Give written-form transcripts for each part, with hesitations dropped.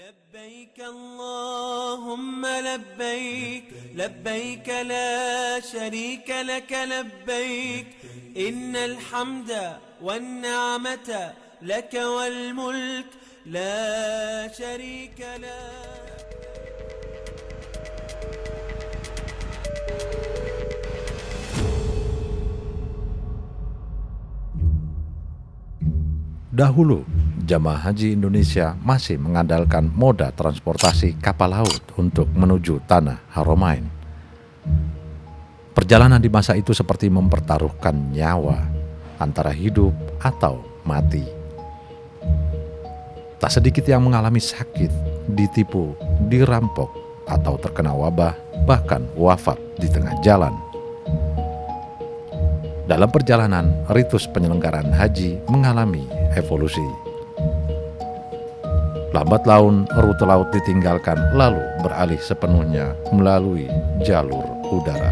لبيك اللهم لبيك لبيك لا شريك لك لبيك إن الحمد والنعمة لك والملك لا شريك لك. Dahulu, jamaah haji Indonesia masih mengandalkan moda transportasi kapal laut untuk menuju tanah Haramain. Perjalanan di masa itu seperti mempertaruhkan nyawa antara hidup atau mati. Tak sedikit yang mengalami sakit, ditipu, dirampok, atau terkena wabah, bahkan wafat di tengah jalan. Dalam perjalanan, ritus penyelenggaraan haji mengalami evolusi. Lambat laun, rute laut ditinggalkan lalu beralih sepenuhnya melalui jalur udara.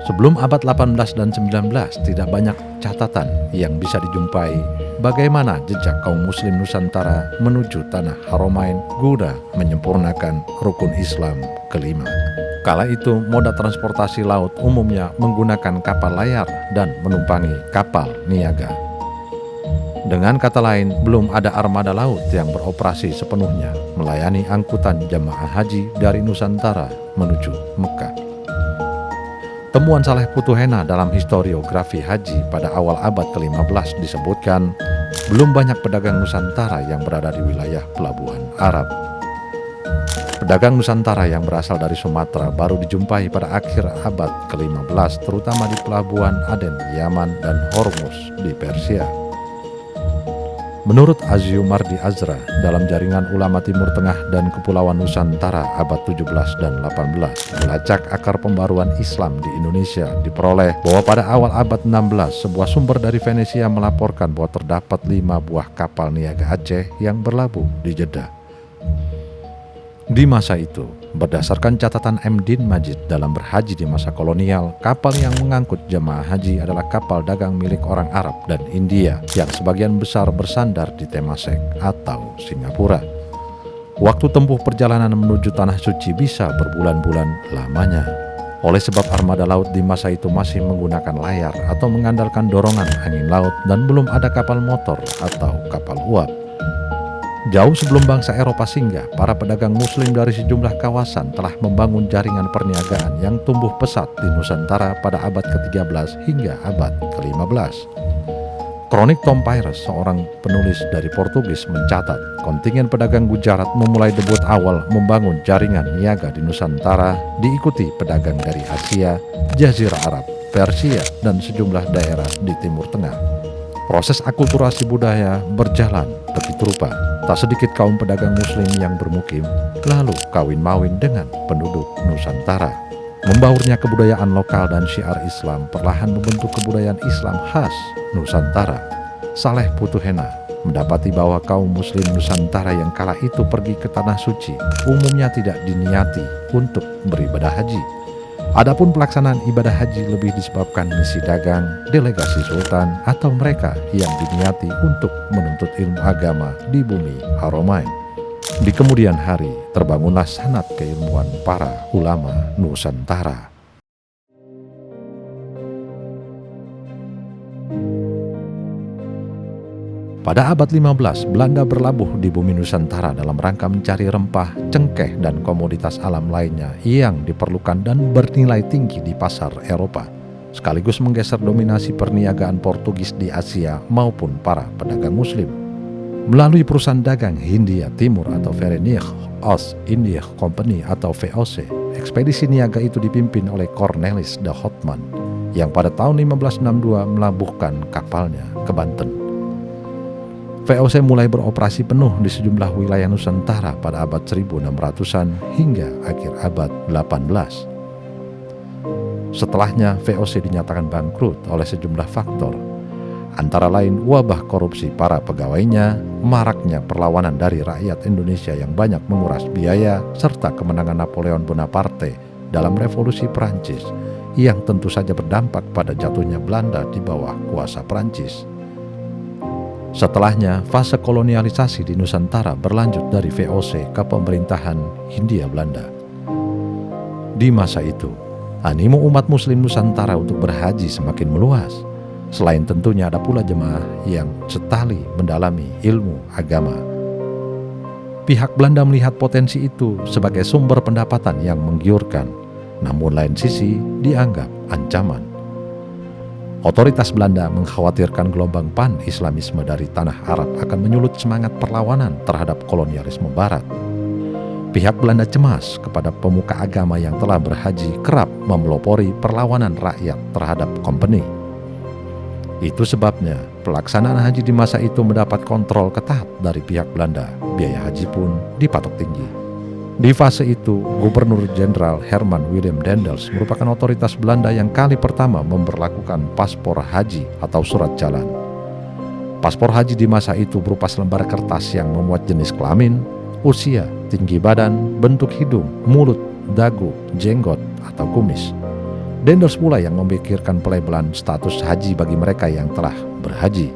Sebelum abad 18 dan 19, tidak banyak catatan yang bisa dijumpai bagaimana jejak kaum muslim Nusantara menuju tanah Haramain guna menyempurnakan rukun Islam kelima. Kala itu, moda transportasi laut umumnya menggunakan kapal layar dan menumpangi kapal niaga. Dengan kata lain, belum ada armada laut yang beroperasi sepenuhnya melayani angkutan jamaah haji dari Nusantara menuju Mekah. Temuan Saleh Putuhena dalam historiografi haji pada awal abad ke-15 disebutkan, belum banyak pedagang Nusantara yang berada di wilayah pelabuhan Arab. Pedagang Nusantara yang berasal dari Sumatera baru dijumpai pada akhir abad ke-15, terutama di pelabuhan Aden, Yaman, dan Hormuz di Persia. Menurut Aziumardi Azra, dalam jaringan ulama Timur Tengah dan Kepulauan Nusantara abad 17 dan 18, melacak akar pembaruan Islam di Indonesia, diperoleh bahwa pada awal abad 16, sebuah sumber dari Venesia melaporkan bahwa terdapat 5 buah kapal niaga Aceh yang berlabuh di Jeddah. Di masa itu, berdasarkan catatan M. Din Majid dalam berhaji di masa kolonial, kapal yang mengangkut jemaah haji adalah kapal dagang milik orang Arab dan India yang sebagian besar bersandar di Temasek atau Singapura. Waktu tempuh perjalanan menuju Tanah Suci bisa berbulan-bulan lamanya. Oleh sebab armada laut di masa itu masih menggunakan layar atau mengandalkan dorongan angin laut dan belum ada kapal motor atau kapal uap. Jauh sebelum bangsa Eropa singgah, para pedagang muslim dari sejumlah kawasan telah membangun jaringan perniagaan yang tumbuh pesat di Nusantara pada abad ke-13 hingga abad ke-15. Kronik Tom Pires, seorang penulis dari Portugis, mencatat kontingen pedagang Gujarat memulai debut awal membangun jaringan niaga di Nusantara, diikuti pedagang dari Asia, Jazirah Arab, Persia, dan sejumlah daerah di Timur Tengah. Proses akulturasi budaya berjalan begitu rupa. Tak sedikit kaum pedagang muslim yang bermukim lalu kawin-mawin dengan penduduk Nusantara. Membaurnya kebudayaan lokal dan syiar Islam perlahan membentuk kebudayaan Islam khas Nusantara. Saleh Putuhena mendapati bahwa kaum muslim Nusantara yang kala itu pergi ke Tanah Suci umumnya tidak diniati untuk beribadah haji. Adapun pelaksanaan ibadah haji lebih disebabkan misi dagang, delegasi sultan, atau mereka yang diniati untuk menuntut ilmu agama di bumi Haramain. Di kemudian hari, terbangunlah sanad keilmuan para ulama Nusantara. Pada abad 15, Belanda berlabuh di bumi Nusantara dalam rangka mencari rempah, cengkeh, dan komoditas alam lainnya yang diperlukan dan bernilai tinggi di pasar Eropa, sekaligus menggeser dominasi perniagaan Portugis di Asia maupun para pedagang muslim. Melalui perusahaan dagang Hindia Timur atau Verenigde Oost-Indische Compagnie atau VOC, ekspedisi niaga itu dipimpin oleh Cornelis de Houtman yang pada tahun 1562 melabuhkan kapalnya ke Banten. VOC mulai beroperasi penuh di sejumlah wilayah Nusantara pada abad 1600-an hingga akhir abad 18. Setelahnya, VOC dinyatakan bangkrut oleh sejumlah faktor, antara lain wabah korupsi para pegawainya, maraknya perlawanan dari rakyat Indonesia yang banyak menguras biaya, serta kemenangan Napoleon Bonaparte dalam Revolusi Prancis yang tentu saja berdampak pada jatuhnya Belanda di bawah kuasa Prancis. Setelahnya, fase kolonialisasi di Nusantara berlanjut dari VOC ke pemerintahan Hindia Belanda. Di masa itu, animo umat muslim Nusantara untuk berhaji semakin meluas. Selain tentunya ada pula jemaah yang setali mendalami ilmu agama. Pihak Belanda melihat potensi itu sebagai sumber pendapatan yang menggiurkan, namun lain sisi dianggap ancaman. Otoritas Belanda mengkhawatirkan gelombang pan-Islamisme dari tanah Arab akan menyulut semangat perlawanan terhadap kolonialisme Barat. Pihak Belanda cemas kepada pemuka agama yang telah berhaji kerap memelopori perlawanan rakyat terhadap kompeni. Itu sebabnya pelaksanaan haji di masa itu mendapat kontrol ketat dari pihak Belanda. Biaya haji pun dipatok tinggi. Di fase itu, Gubernur Jenderal Herman Willem Daendels merupakan otoritas Belanda yang kali pertama memberlakukan paspor haji atau surat jalan. Paspor haji di masa itu berupa selembar kertas yang memuat jenis kelamin, usia, tinggi badan, bentuk hidung, mulut, dagu, jenggot, atau kumis. Daendels pula yang memikirkan pelabelan status haji bagi mereka yang telah berhaji.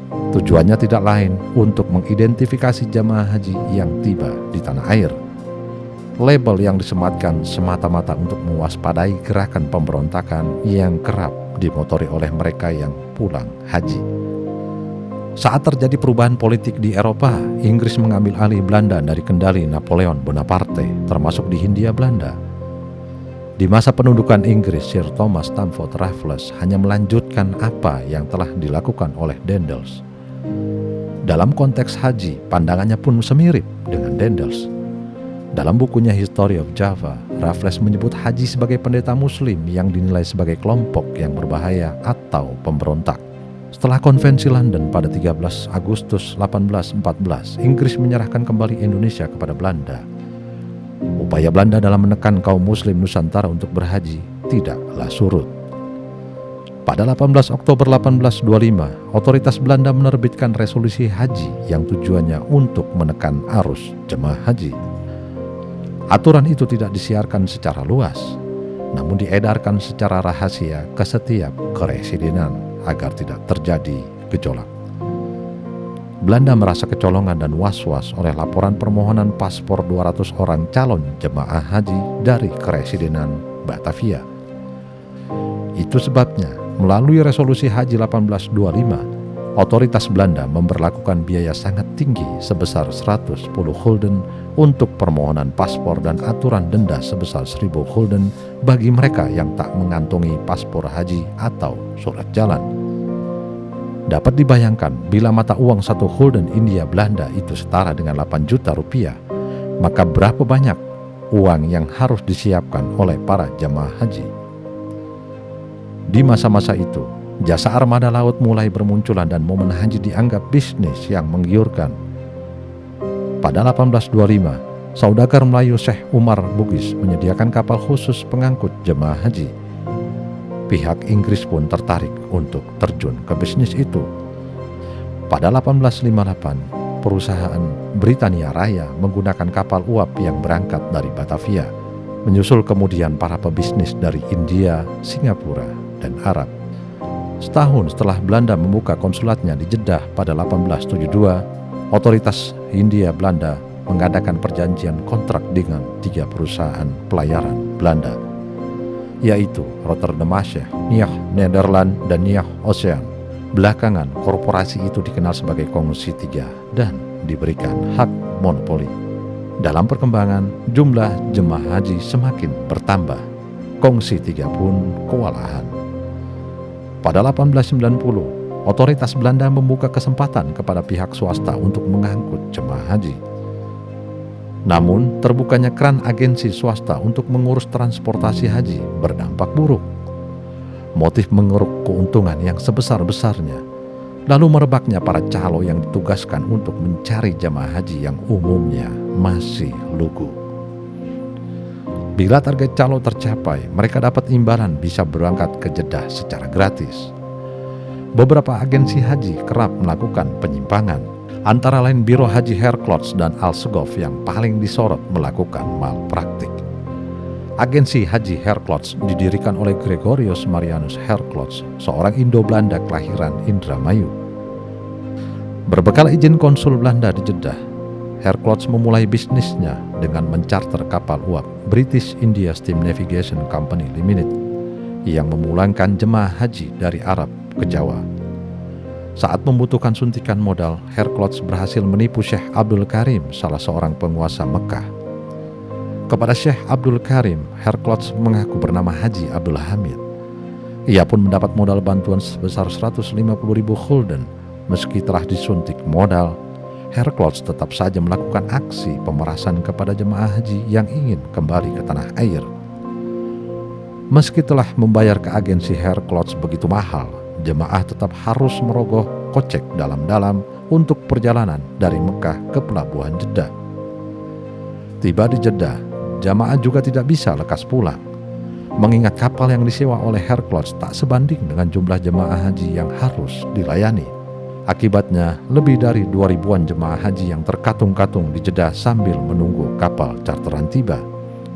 Tujuannya tidak lain untuk mengidentifikasi jamaah haji yang tiba di tanah air. Label yang disematkan semata-mata untuk mewaspadai gerakan pemberontakan yang kerap dimotori oleh mereka yang pulang haji. Saat terjadi perubahan politik di Eropa, Inggris mengambil alih Belanda dari kendali Napoleon Bonaparte, termasuk di Hindia Belanda. Di masa pendudukan Inggris, Sir Thomas Stamford Raffles hanya melanjutkan apa yang telah dilakukan oleh Daendels. Dalam konteks haji, pandangannya pun semirip dengan Daendels. Dalam bukunya History of Java, Raffles menyebut haji sebagai pendeta muslim yang dinilai sebagai kelompok yang berbahaya atau pemberontak. Setelah konvensi London pada 13 Agustus 1814, Inggris menyerahkan kembali Indonesia kepada Belanda. Upaya Belanda dalam menekan kaum muslim Nusantara untuk berhaji tidaklah surut. Pada 18 Oktober 1825, otoritas Belanda menerbitkan resolusi haji yang tujuannya untuk menekan arus jemaah haji. Aturan itu tidak disiarkan secara luas, namun diedarkan secara rahasia ke setiap keresidenan agar tidak terjadi gejolak. Belanda merasa kecolongan dan was-was oleh laporan permohonan paspor 200 orang calon jemaah haji dari keresidenan Batavia. Itu sebabnya, melalui resolusi haji 1825, otoritas Belanda memberlakukan biaya sangat tinggi sebesar 110 gulden untuk permohonan paspor dan aturan denda sebesar 1000 gulden bagi mereka yang tak mengantongi paspor haji atau surat jalan. Dapat dibayangkan bila mata uang 1 gulden India Belanda itu setara dengan 8 juta rupiah, maka berapa banyak uang yang harus disiapkan oleh para jamaah haji. Di masa-masa itu, jasa armada laut mulai bermunculan dan momen haji dianggap bisnis yang menggiurkan. Pada 1825, saudagar Melayu Syekh Umar Bugis menyediakan kapal khusus pengangkut jemaah haji. Pihak Inggris pun tertarik untuk terjun ke bisnis itu. Pada 1858, perusahaan Britania Raya menggunakan kapal uap yang berangkat dari Batavia, menyusul kemudian para pebisnis dari India, Singapura, dan Arab. Setahun setelah Belanda membuka konsulatnya di Jeddah pada 1872, otoritas Hindia Belanda mengadakan perjanjian kontrak dengan 3 perusahaan pelayaran Belanda, yaitu Rotterdamsche, Niach Nederland, dan Niach Ocean. Belakangan, korporasi itu dikenal sebagai Kongsi 3 dan diberikan hak monopoli. Dalam perkembangan, jumlah jemaah haji semakin bertambah. Kongsi 3 pun kewalahan. Pada 1890, otoritas Belanda membuka kesempatan kepada pihak swasta untuk mengangkut jemaah haji. Namun, terbukanya keran agensi swasta untuk mengurus transportasi haji berdampak buruk. Motif mengeruk keuntungan yang sebesar-besarnya, lalu merebaknya para calo yang ditugaskan untuk mencari jamaah haji yang umumnya masih lugu. Bila target calo tercapai, mereka dapat imbalan bisa berangkat ke Jeddah secara gratis. Beberapa agensi haji kerap melakukan penyimpangan, antara lain Biro Haji Herklots dan Al-Segov yang paling disorot melakukan malpraktik. Agensi Haji Herklotz didirikan oleh Gregorius Marianus Herklotz, seorang Indo-Belanda kelahiran Indramayu. Berbekal izin konsul Belanda di Jeddah, Herklotz memulai bisnisnya dengan mencarter kapal uap British India Steam Navigation Company Limited yang memulangkan jemaah haji dari Arab ke Jawa. Saat membutuhkan suntikan modal, Herklotz berhasil menipu Syekh Abdul Karim, salah seorang penguasa Mekah. Kepada Syekh Abdul Karim, Herklotz mengaku bernama Haji Abdul Hamid. Ia pun mendapat modal bantuan sebesar 150.000 gulden. Meski telah disuntik modal, Herklotz tetap saja melakukan aksi pemerasan kepada jemaah haji yang ingin kembali ke tanah air. Meski telah membayar ke agensi Herklotz begitu mahal, jemaah tetap harus merogoh kocek dalam-dalam untuk perjalanan dari Mekah ke pelabuhan Jeddah. Tiba di Jeddah, jamaah juga tidak bisa lekas pulang, mengingat kapal yang disewa oleh Herklotz tak sebanding dengan jumlah jemaah haji yang harus dilayani. Akibatnya, lebih dari 2.000-an jemaah haji yang terkatung-katung di Jeddah sambil menunggu kapal charteran tiba.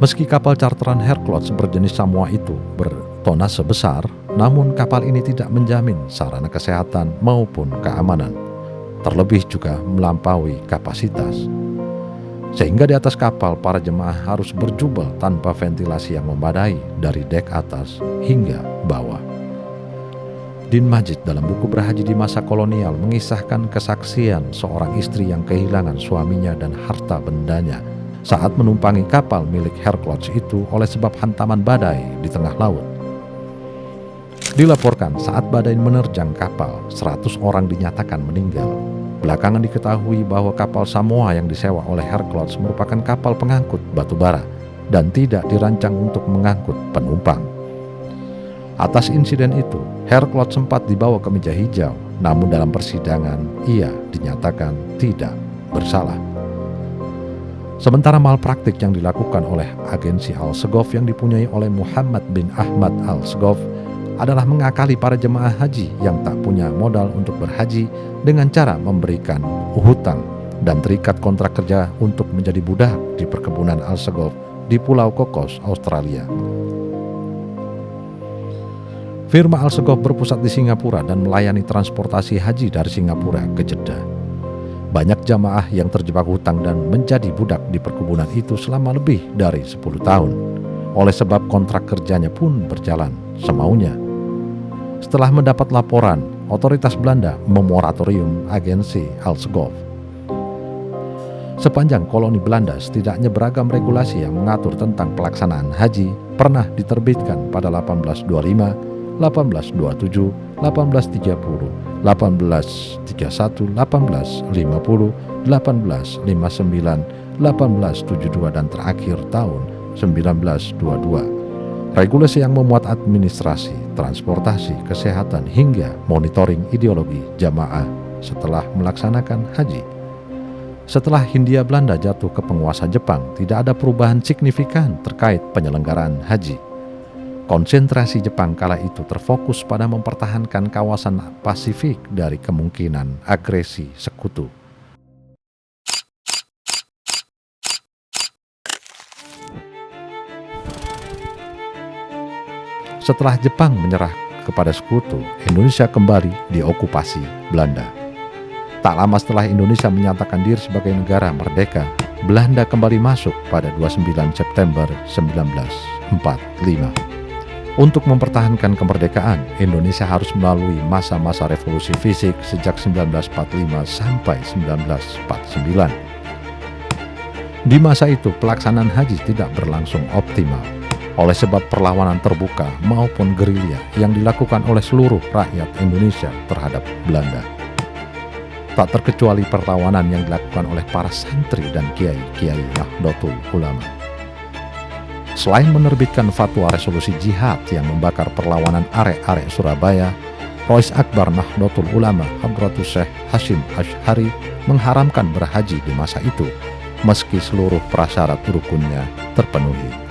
Meski kapal charteran Herklotz berjenis Samoa itu bertonase besar, namun kapal ini tidak menjamin sarana kesehatan maupun keamanan, terlebih juga melampaui kapasitas. Sehingga di atas kapal, para jemaah harus berjubel tanpa ventilasi yang memadai dari dek atas hingga bawah. Din Majid dalam buku Berhaji di Masa Kolonial mengisahkan kesaksian seorang istri yang kehilangan suaminya dan harta bendanya saat menumpangi kapal milik Herklotz itu oleh sebab hantaman badai di tengah laut. Dilaporkan saat badai menerjang kapal, 100 orang dinyatakan meninggal. Belakangan diketahui bahwa kapal Samoa yang disewa oleh Herklotz merupakan kapal pengangkut batu bara dan tidak dirancang untuk mengangkut penumpang. Atas insiden itu, Herklotz sempat dibawa ke meja hijau, namun dalam persidangan ia dinyatakan tidak bersalah. Sementara malpraktik yang dilakukan oleh agensi Al-Segov yang dipunyai oleh Muhammad bin Ahmad Al-Segov adalah mengakali para jemaah haji yang tak punya modal untuk berhaji dengan cara memberikan hutang dan terikat kontrak kerja untuk menjadi budak di perkebunan Al-Segov di Pulau Cocos, Australia. Firma Al-Segov berpusat di Singapura dan melayani transportasi haji dari Singapura ke Jeddah. Banyak jamaah yang terjebak hutang dan menjadi budak di perkebunan itu selama lebih dari 10 tahun. Oleh sebab kontrak kerjanya pun berjalan semaunya. Setelah mendapat laporan, otoritas Belanda memoratorium agensi Al-Segov. Sepanjang koloni Belanda, setidaknya beragam regulasi yang mengatur tentang pelaksanaan haji pernah diterbitkan pada 1825, 1827, 1830, 1831, 1850, 1859, 1872 dan terakhir tahun 1922. Regulasi yang memuat administrasi, transportasi, kesehatan hingga monitoring ideologi jamaah setelah melaksanakan haji. Setelah Hindia Belanda jatuh ke penguasa Jepang, tidak ada perubahan signifikan terkait penyelenggaraan haji. Konsentrasi Jepang kala itu terfokus pada mempertahankan kawasan Pasifik dari kemungkinan agresi sekutu. Setelah Jepang menyerah kepada sekutu, Indonesia kembali diokupasi Belanda. Tak lama setelah Indonesia menyatakan diri sebagai negara merdeka, Belanda kembali masuk pada 29 September 1945. Untuk mempertahankan kemerdekaan, Indonesia harus melalui masa-masa revolusi fisik sejak 1945 sampai 1949. Di masa itu, pelaksanaan haji tidak berlangsung optimal. Oleh sebab perlawanan terbuka maupun gerilya yang dilakukan oleh seluruh rakyat Indonesia terhadap Belanda. Tak terkecuali perlawanan yang dilakukan oleh para santri dan kiai-kiai Nahdlatul Ulama. Selain menerbitkan fatwa resolusi jihad yang membakar perlawanan arek-arek Surabaya, Rois Akbar Nahdlatul Ulama Hadratus Syekh Hashim Asy'ari mengharamkan berhaji di masa itu, meski seluruh prasyarat rukunnya terpenuhi.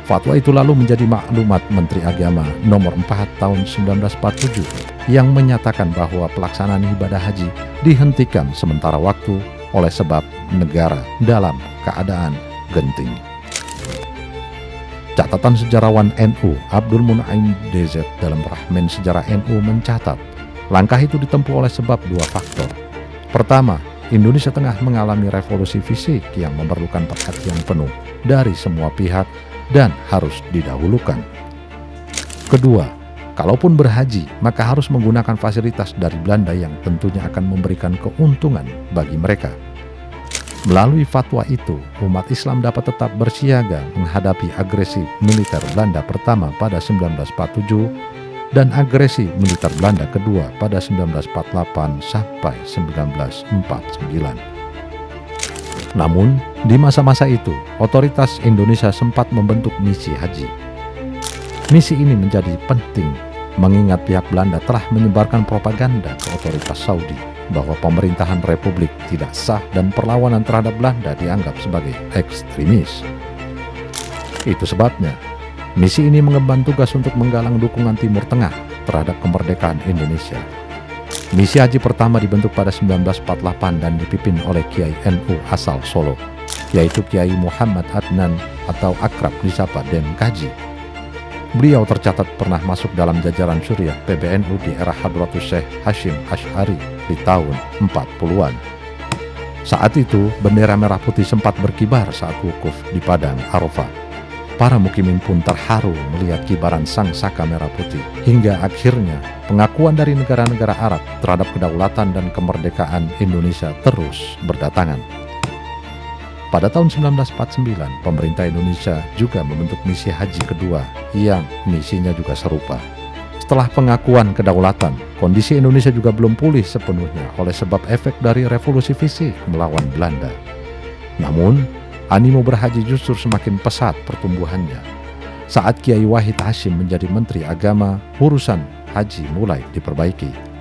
Fatwa itu lalu menjadi maklumat Menteri Agama nomor 4 tahun 1947 yang menyatakan bahwa pelaksanaan ibadah haji dihentikan sementara waktu oleh sebab negara dalam keadaan genting. Catatan sejarawan NU Abdul Munaim DZ dalam Rahmen Sejarah NU mencatat, langkah itu ditempuh oleh sebab dua faktor. Pertama, Indonesia tengah mengalami revolusi fisik yang memerlukan perhatian penuh dari semua pihak dan harus didahulukan. Kedua, kalaupun berhaji, maka harus menggunakan fasilitas dari Belanda yang tentunya akan memberikan keuntungan bagi mereka. Melalui fatwa itu, umat Islam dapat tetap bersiaga menghadapi agresi militer Belanda pertama pada 1947 dan agresi militer Belanda kedua pada 1948 sampai 1949. Namun, di masa-masa itu, otoritas Indonesia sempat membentuk misi haji. Misi ini menjadi penting mengingat pihak Belanda telah menyebarkan propaganda ke otoritas Saudi bahwa pemerintahan Republik tidak sah dan perlawanan terhadap Belanda dianggap sebagai ekstremis. Itu sebabnya, misi ini mengemban tugas untuk menggalang dukungan Timur Tengah terhadap kemerdekaan Indonesia. Misi haji pertama dibentuk pada 1948 dan dipimpin oleh Kiai NU asal Solo, yaitu Kiai Muhammad Adnan atau akrab disapa Den Kaji. Beliau tercatat pernah masuk dalam jajaran Suriah PBNU di era Hadratus Syekh Hashim Asy'ari di tahun 40-an. Saat itu, bendera merah putih sempat berkibar saat wukuf di Padang Arafah. Para mukimin pun terharu melihat kibaran sang saka merah putih. Hingga akhirnya, pengakuan dari negara-negara Arab terhadap kedaulatan dan kemerdekaan Indonesia terus berdatangan. Pada tahun 1949, pemerintah Indonesia juga membentuk misi haji kedua yang misinya juga serupa. Setelah pengakuan kedaulatan, kondisi Indonesia juga belum pulih sepenuhnya oleh sebab efek dari revolusi fisik melawan Belanda. Namun, animo berhaji justru semakin pesat pertumbuhannya. Saat Kiai Wahid Hasyim menjadi Menteri Agama, urusan haji mulai diperbaiki.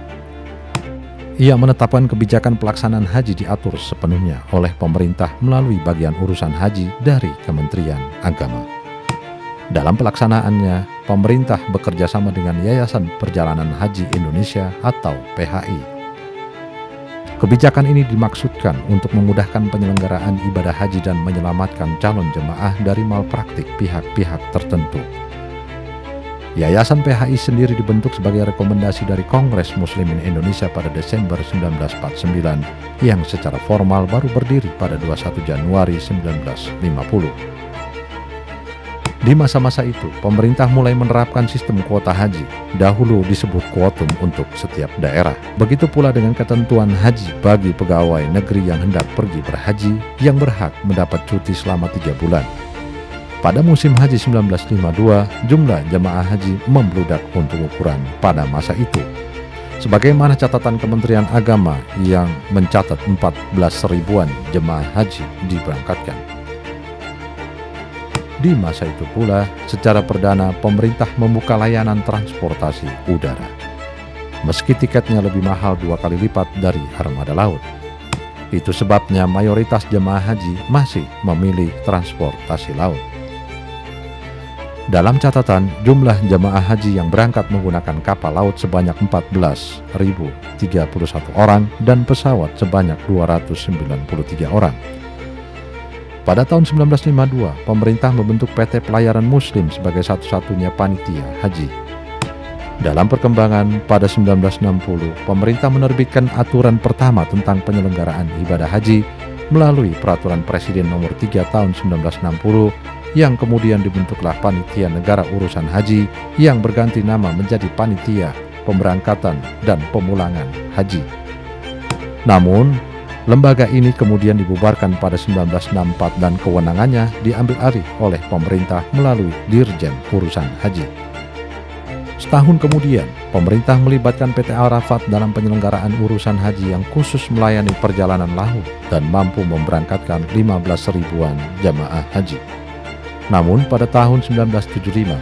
Ia menetapkan kebijakan pelaksanaan haji diatur sepenuhnya oleh pemerintah melalui bagian urusan haji dari Kementerian Agama. Dalam pelaksanaannya, pemerintah bekerja sama dengan Yayasan Perjalanan Haji Indonesia atau PHI. Kebijakan ini dimaksudkan untuk memudahkan penyelenggaraan ibadah haji dan menyelamatkan calon jemaah dari malpraktik pihak-pihak tertentu. Yayasan PHI sendiri dibentuk sebagai rekomendasi dari Kongres Muslimin Indonesia pada Desember 1949 yang secara formal baru berdiri pada 21 Januari 1950. Di masa-masa itu, pemerintah mulai menerapkan sistem kuota haji, dahulu disebut kuotum untuk setiap daerah. Begitu pula dengan ketentuan haji bagi pegawai negeri yang hendak pergi berhaji yang berhak mendapat cuti selama 3 bulan. Pada musim haji 1952, jumlah jemaah haji membludak untuk ukuran pada masa itu. Sebagaimana catatan Kementerian Agama yang mencatat 14.000-an jemaah haji diberangkatkan. Di masa itu pula, secara perdana pemerintah membuka layanan transportasi udara. Meski tiketnya lebih mahal 2 kali lipat dari armada laut. Itu sebabnya mayoritas jemaah haji masih memilih transportasi laut. Dalam catatan, jumlah jemaah haji yang berangkat menggunakan kapal laut sebanyak 14.031 orang dan pesawat sebanyak 293 orang. Pada tahun 1952, pemerintah membentuk PT Pelayaran Muslim sebagai satu-satunya panitia haji. Dalam perkembangan, pada 1960, pemerintah menerbitkan aturan pertama tentang penyelenggaraan ibadah haji melalui Peraturan Presiden Nomor 3 Tahun 1960 yang kemudian dibentuklah Panitia Negara Urusan Haji yang berganti nama menjadi Panitia Pemberangkatan dan Pemulangan Haji. Namun, lembaga ini kemudian dibubarkan pada 1964 dan kewenangannya diambil alih oleh pemerintah melalui Dirjen Urusan Haji. Setahun kemudian, pemerintah melibatkan PT Arafat dalam penyelenggaraan urusan haji yang khusus melayani perjalanan laut dan mampu memberangkatkan 15.000-an jamaah haji. Namun pada tahun 1975,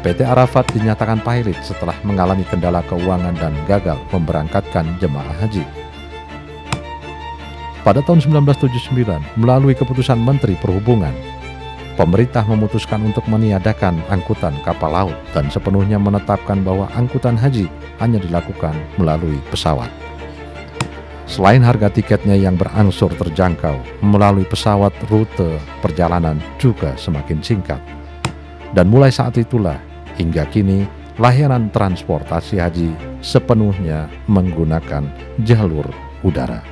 PT Arafat dinyatakan pailit setelah mengalami kendala keuangan dan gagal memberangkatkan jemaah haji. Pada tahun 1979, melalui keputusan Menteri Perhubungan, pemerintah memutuskan untuk meniadakan angkutan kapal laut dan sepenuhnya menetapkan bahwa angkutan haji hanya dilakukan melalui pesawat. Selain harga tiketnya yang berangsur terjangkau, melalui pesawat rute perjalanan juga semakin singkat. Dan mulai saat itulah hingga kini layanan transportasi haji sepenuhnya menggunakan jalur udara.